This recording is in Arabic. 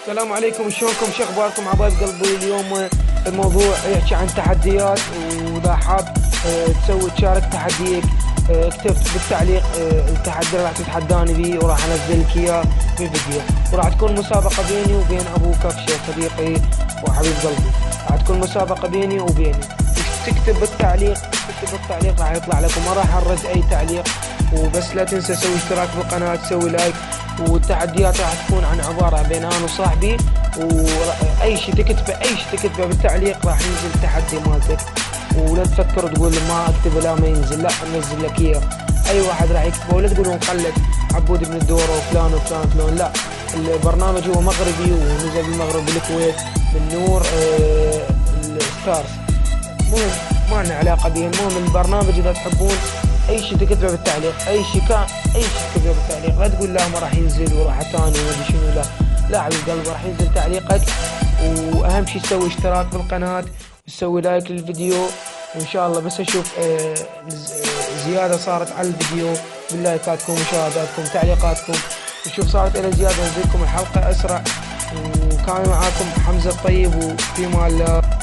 السلام عليكم، شلونكم؟ شو اخباركم حبايب قلبي؟ اليوم الموضوع يحكي عن تحديات، واذا حاب تشارك تحديك، اكتب بالتعليق التحدي اللي راح تتحداني به، وراح انزل لك اياه في فيديو. وراح تكون مسابقة بيني وبين ابو كبشة صديقي وحبيب قلبي. راح تكون مسابقة بيني وبينه. تكتب بالتعليق راح يطلع لكم. ما راح ارد اي تعليق، وبس لا تنسى تسوي اشتراك بالقناة، تسوي لايك. والتحديات راح تكون عبارة بين انا وصاحبي، واي شيء تكتبه بالتعليق راح ينزل التحدي مالتك. ولا تفكر تقول ما اكتبه لا ما ينزل، لا انزل لك اياه. اي واحد راح يكتبه، ولا تقولون خلت عبود بن الدورة وفلان وفلان فلان، لا. البرنامج هو مغربي ونزل بالمغرب بالكويت بالنور الستارز. مهم، ما لنا علاقة به. المهم البرنامج اذا تحبون اي شيء تكتبه بالتعليق، اي شيء تكتبه بالتعليق. لا تقول لا ما راح ينزل وراح ثاني وما شنو، لا حبيب قلبي راح ينزل تعليقك. واهم شيء تسوي اشتراك بالقناة وتسوي لايك للفيديو. وان شاء الله بس اشوف زيادة صارت على الفيديو باللايكاتكم ومشاهداتكم وتعليقاتكم، نشوف صارت الى زيادة ننزلكم الحلقة اسرع. وكان معاكم حمزة الطيب، وفي مال الله.